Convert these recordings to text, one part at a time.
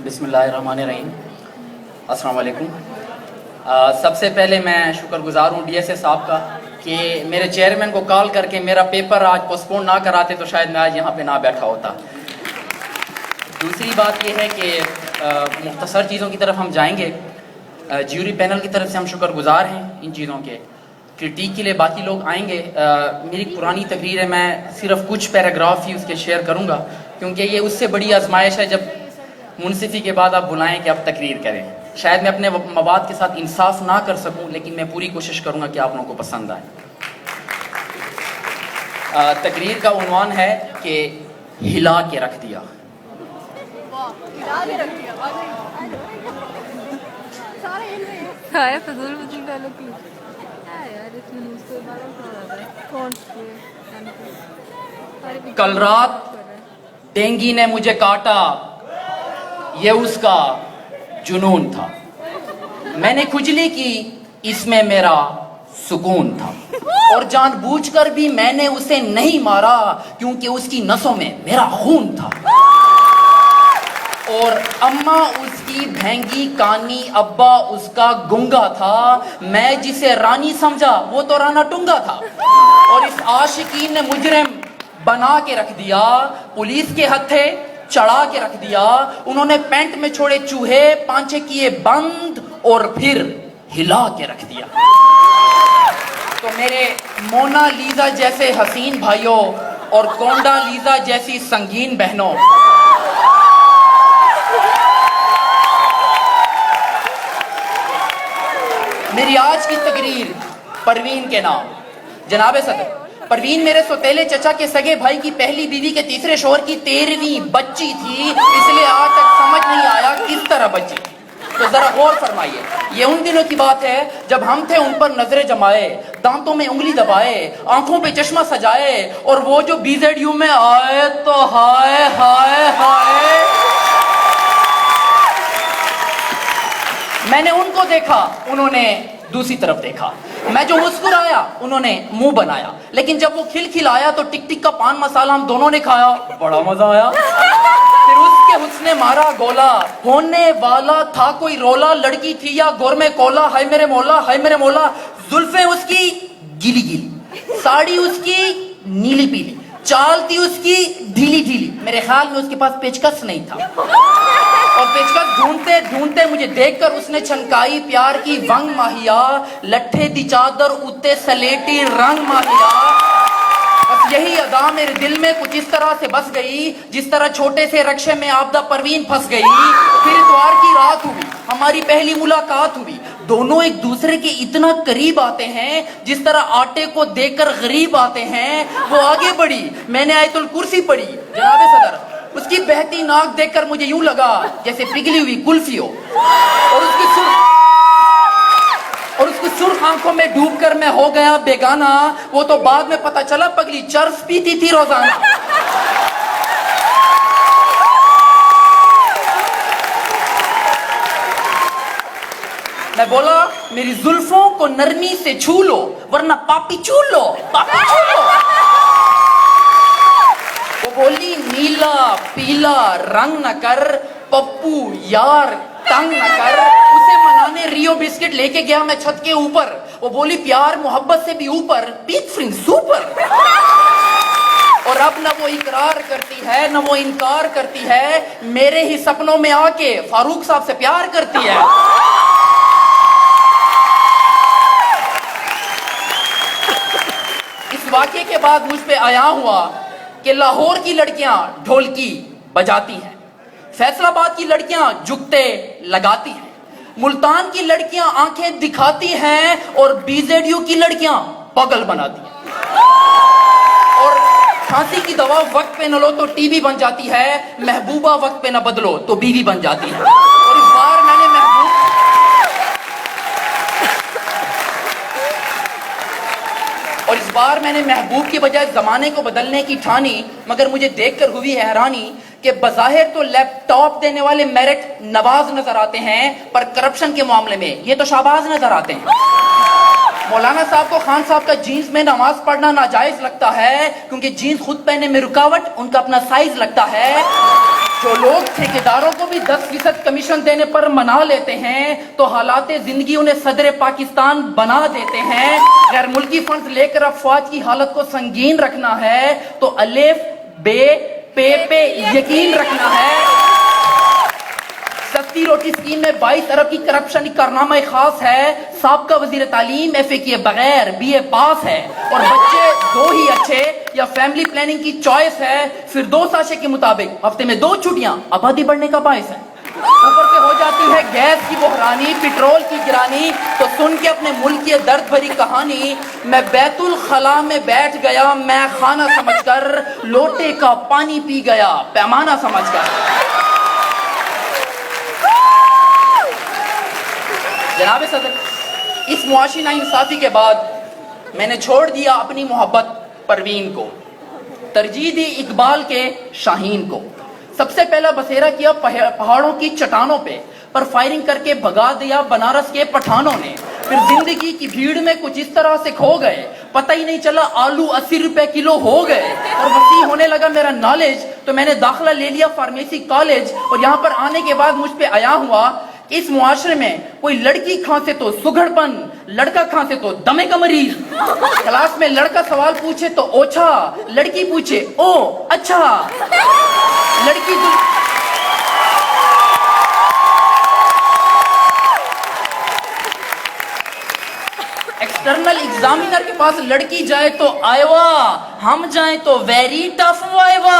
बिस्मिल्लाहिर्रहमानिर्रहीम। अस्सलाम वालेकुम। सबसे पहले मैं शुक्रगुजार हूँ डीएसए साहब का कि मेरे चेयरमैन को कॉल करके मेरा पेपर आज पोस्टपोन ना कराते तो शायद मैं आज यहाँ पे ना बैठा होता। दूसरी बात यह है कि मुख्तसर चीज़ों की तरफ हम जाएंगे। ज्यूरी पैनल की तरफ से हम शुक्रगुजार हैं इन चीज़ों के। क्रिटिक के लिए बाकी लोग आएंगे। मेरी पुरानी तकरीर है, मैं सिर्फ कुछ पैराग्राफ ही उसके शेयर करूँगा क्योंकि ये उससे बड़ी आजमाइश है जब मुनसिफी के बाद आप बुलाएं कि आप तकरीर करें। शायद मैं अपने मवाद के साथ इंसाफ ना कर सकूं, लेकिन मैं पूरी कोशिश करूंगा कि आप लोगों को पसंद आए। तकरीर का उन्वान है कि हिला के रख दिया। कल रात डेंगी ने मुझे काटा, ये उसका जुनून था। मैंने खुजली की, इसमें मेरा सुकून था। और जानबूझकर भी मैंने उसे नहीं मारा क्योंकि उसकी नसों में मेरा खून था। और अम्मा उसकी भैंगी कानी, अब्बा उसका गुंगा था। मैं जिसे रानी समझा वो तो राना टुंगा था। और इस आशिकीन ने मुजरिम बना के रख दिया, पुलिस के हत्थे चढ़ा के रख दिया। उन्होंने पैंट में छोड़े चूहे, पांचे किए बंद और फिर हिला के रख दिया। तो मेरे मोना लीजा जैसे हसीन भाइयों और कोंडा लीजा जैसी संगीन बहनों, मेरी आज की तकरीर परवीन के नाम। जनाब सदर, परवीन मेरे सौतेले चचा के सगे भाई की पहली बीवी के तीसरे शोहर की 13वीं बच्ची थी, इसलिए आज तक समझ नहीं आया किस तरह बच्ची। तो जरा गौर फरमाइए, ये उन दिनों की बात है जब हम थे उन पर नजरें जमाए, दांतों में उंगली दबाए, आंखों पे चश्मा सजाए, और वो जो BZU में आए तो हाय हाय हाय। मैंने उनको देखा, उन्होंने दूसरी तरफ देखा। मैं जो मुस्कुराया, उन्होंने मुंह बनाया। लेकिन जब वो खिलखिलाया तो टिक टिक का पान मसाला हम दोनों ने खाया, बड़ा मजा आया। फिर उसके हुस्ने मारा गोला, होने वाला था कोई रोला। लड़की थी या गोर में कोला, हाय मेरे मौला हाय मेरे मौला। जुल्फे उसकी गीली गीली, साड़ी उसकी नीली पीली, चाल थी उसकी ढीली ढीली। मेरे ख्याल में उसके पास पेचकस नहीं था, और पेचकस ढूंढते ढूंढते मुझे देखकर उसने छनकाई प्यार की वंग माहिया। लट्ठे दी चादर उते सलेटी रंग माहिया। बस यही अदा मेरे दिल में कुछ इस तरह से बस गई जिस तरह छोटे से रक्शे में आपदा परवीन फंस गई। फिर इतवार की रात हुई, हमारी पहली मुलाकात हुई। दोनों एक दूसरे के इतना करीब आते हैं जिस तरह आटे को देखकर गरीब आते हैं। वो आगे बढ़ी, मैंने आयतुल कुर्सी पढ़ी। जनाब सदर, उसकी बहती नाक देखकर मुझे यूं लगा जैसे पिघली हुई कुल्फी हो। और उसकी सुर्ख आंखों में डूबकर मैं हो गया बेगाना। वो तो बाद में पता चला पगली चर्स पीती थी रोजाना। मैं बोला, मेरी जुल्फों को नरमी से छू लो वरना पापी छू लो, पापी छू लो। वो बोली, नीला पीला रंग न कर पप्पू यार, तंग न कर। उसे मनाने रियो बिस्किट लेके गया मैं छत के ऊपर। वो बोली, प्यार मोहब्बत से भी ऊपर, बिग फ्रिंग सुपर। और अब न वो इकरार करती है न वो इनकार करती है, मेरे ही सपनों में आके फारूक साहब से प्यार करती है। इस वाकये के बाद मुझ पे आया हुआ कि लाहौर की लड़कियां ढोलकी बजाती हैं, फैसलाबाद की लड़कियां जुगते लगाती हैं, मुल्तान की लड़कियां आंखें दिखाती हैं, और BZU की लड़कियां पागल बनाती हैं। और खांसी की दवा वक्त पे न लो तो टीबी बन जाती है, महबूबा वक्त पे न बदलो तो बीवी बन जाती है। और इस बार मैंने महबूब की बजाय जमाने को बदलने की ठानी। मगर मुझे देखकर हुई हैरानी कि बज़ाहिर तो लैपटॉप देने वाले मेरिट नवाज नजर आते हैं, पर करप्शन के मामले में ये तो शाहबाज नजर आते हैं। मौलाना साहब को खान साहब का जीन्स में नमाज पढ़ना नाजायज लगता है क्योंकि जीन्स खुद पहने में रुकावट उनका अपना साइज लगता है। जो लोग ठेकेदारों को भी 10% कमीशन देने पर मना लेते हैं तो हालात जिंदगी उन्हें सदर पाकिस्तान बना देते हैं। गैर मुल्की फंड लेकर अफवाज की हालत को संगीन रखना है तो अलिफ बे पे यकीन रखना है। सस्ती रोटी स्कीम में 22 अरब की करप्शन कारनामा खास है। साबका वजीर तालीम FA किए बगैर BA पास है और बच्चे 2 ही अच्छे या फैमिली प्लानिंग की चॉइस है। फिर 2 साशे के मुताबिक हफ्ते में 2 छुट्टियां आबादी बढ़ने का बायस है। ऊपर से हो जाती है गैस की बहरानी, पेट्रोल की गिरानी। तो सुन के अपने मुल्क की दर्द भरी कहानी मैं बैतुल खला में बैठ गया, मैं खाना समझकर लोटे का पानी पी गया पैमाना समझकर। जनाब सदर, इस मुआशी नाइंसाफी के बाद मैंने छोड़ दिया अपनी मोहब्बत परवीन को, तरजीह दी इकबाल के शाहीन को। सबसे पहला बसेरा किया पहाड़ों की चट्टानों पे, पर फायरिंग करके भगा दिया बनारस के पठानों ने। फिर जिंदगी की भीड़ में कुछ इस तरह से खो गए, पता ही नहीं चला आलू 80 रुपए किलो हो गए। और वसी होने लगा मेरा नॉलेज तो मैंने दाखिला ले लिया फार्मेसी कॉलेज। और यहाँ पर आने के बाद मुझ पे आया हुआ इस मुआशरे में कोई लड़की खांसे तो सुघड़पन, लड़का खांसे तो दमे का मरीज। क्लास में लड़का सवाल पूछे तो ओछा, लड़की पूछे ओ अच्छा। लड़की एक्सटर्नल एग्जामिनर के पास लड़की जाए तो आयवा, हम जाए तो वेरी टफ वाइवा।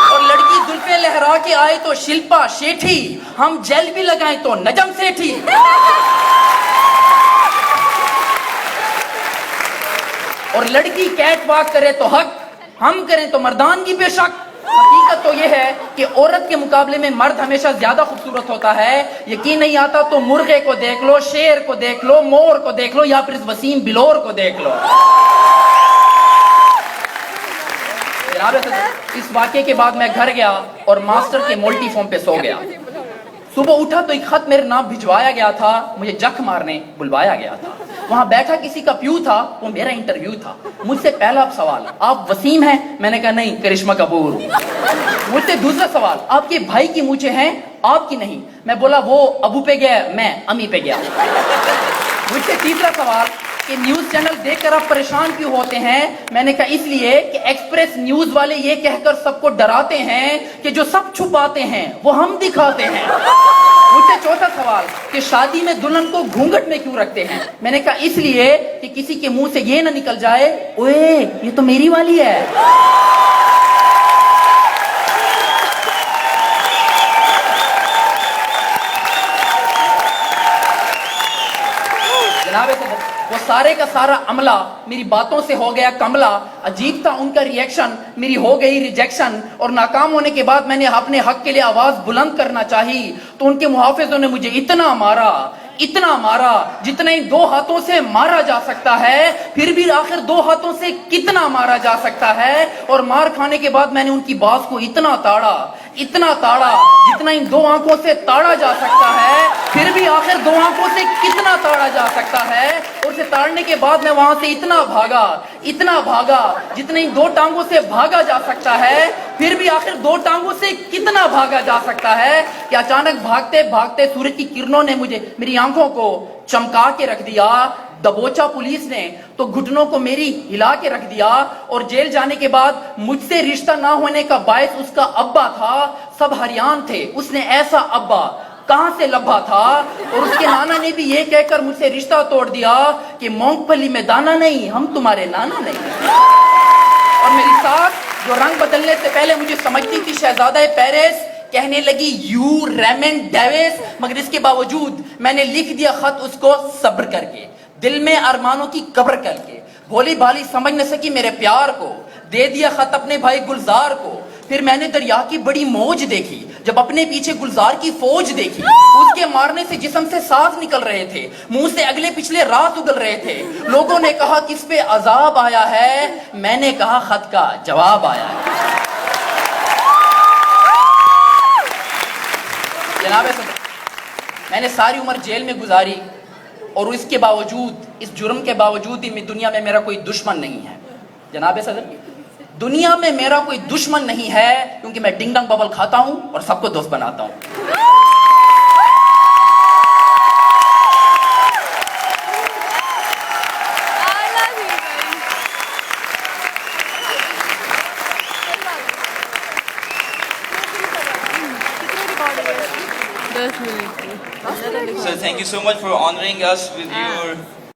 और लड़की जुल्फे लहरा के आए तो शिल्पा शेठी, हम जेल भी लगाए तो नजम सेठी। और लड़की कैट वॉक करे तो हक, हम करें तो मर्दानगी पे शक। हकीकत तो यह है कि औरत के मुकाबले में मर्द हमेशा ज्यादा खूबसूरत होता है। यकीन नहीं आता तो मुर्गे को देख लो, शेर को देख लो, मोर को देख लो या फिर इस वसीम बिलोर को देख लो। इस वाकये के बाद मैं घर गया और मास्टर के मोल्टी फॉर्म पे सो गया। सुबह उठा तो एक खत मेरे नाम भिजवाया गया था, मुझे जख मारने बुलवाया गया था। वहां बैठा किसी का प्यू था, वो मेरा इंटरव्यू था। मुझसे पहला सवाल, आप वसीम हैं? मैंने कहा नहीं, करिश्मा कपूर। मुझसे दूसरा सवाल, आपके भाई की मूछें हैं, आपकी नहीं। मैं बोला वो अबू पे गया, मैं अमी पे गया। मुझसे तीसरा सवाल कि न्यूज चैनल देखकर आप परेशान क्यों होते हैं? मैंने कहा इसलिए कि एक्सप्रेस न्यूज वाले ये कहकर सबको डराते हैं कि जो सब छुपाते हैं वो हम दिखाते हैं। मुझसे चौथा सवाल कि शादी में दुल्हन को घूंघट में क्यों रखते हैं? मैंने कहा इसलिए कि किसी के मुंह से ये ना निकल जाए, ओए ये तो मेरी वाली है। वो सारे का सारा अमला मेरी बातों से हो गया कमला। अजीब था उनका रिएक्शन, मेरी हो गई रिजेक्शन। और नाकाम होने के बाद मैंने अपने हक के लिए आवाज बुलंद करना चाही तो उनके मुहाफिजों ने मुझे इतना मारा, इतना मारा जितना इन 2 हाथों से मारा जा सकता है। फिर भी आखिर 2 हाथों से कितना मारा जा सकता है? और मार खाने के बाद मैंने उनकी बात को इतना ताड़ा, इतना ताड़ा जितना इन 2 आंखों से ताड़ा जा सकता है। फिर भी आखिर 2 आंखों से कितना ताड़ा जा सकता है? और उसे ताड़ने के बाद मैं वहां से इतना भागा, इतना भागा जितना इन 2 टांगों से भागा जा सकता है। फिर भी आखिर 2 टांगों से कितना भागा जा सकता है कि अचानक भागते भागते सूरज की किरणों ने मुझे, मेरी आंखों को चमका के रख दिया। दबोचा पुलिस ने तो घुटनों को मेरी हिला के रख दिया। और जेल जाने के बाद मुझसे रिश्ता ना होने का बायस उसका अब्बा था। सब हरियाण थे, उसने ऐसा अब्बा कहां से लब्भा था। और उसके नाना ने भी ये कहकर मुझसे रिश्ता तोड़ दिया कि मूंगफली में दाना नहीं, हम तुम्हारे नाना नहीं। और मेरी सास जो रंग बदलने से पहले मुझे समझती थी शहजादा पेरिस, कहने लगी यू रेमन डेविस। मगर इसके बावजूद मैंने लिख दिया खत उसको सब्र करके, दिल में अरमानों की कब्र करके। भोली भाली समझ न सकी मेरे प्यार को, दे दिया खत अपने भाई गुलजार को। फिर मैंने दरिया की बड़ी मौज देखी जब अपने पीछे गुलजार की फौज देखी। उसके मारने से जिस्म से सांस निकल रहे थे, मुंह से अगले पिछले रात उगल रहे थे। लोगों ने कहा किस पे अजाब आया है, मैंने कहा खत का जवाब आया है। जनाब मैंने सारी उम्र जेल में गुजारी और इसके बावजूद, इस जुर्म के बावजूद ही दुनिया में मेरा कोई दुश्मन नहीं है। जनाब सदर दुनिया में मेरा कोई दुश्मन नहीं है, क्योंकि मैं डिंग डंग बबल खाता हूं और सबको दोस्त बनाता हूं। So thank you so much for honoring us with your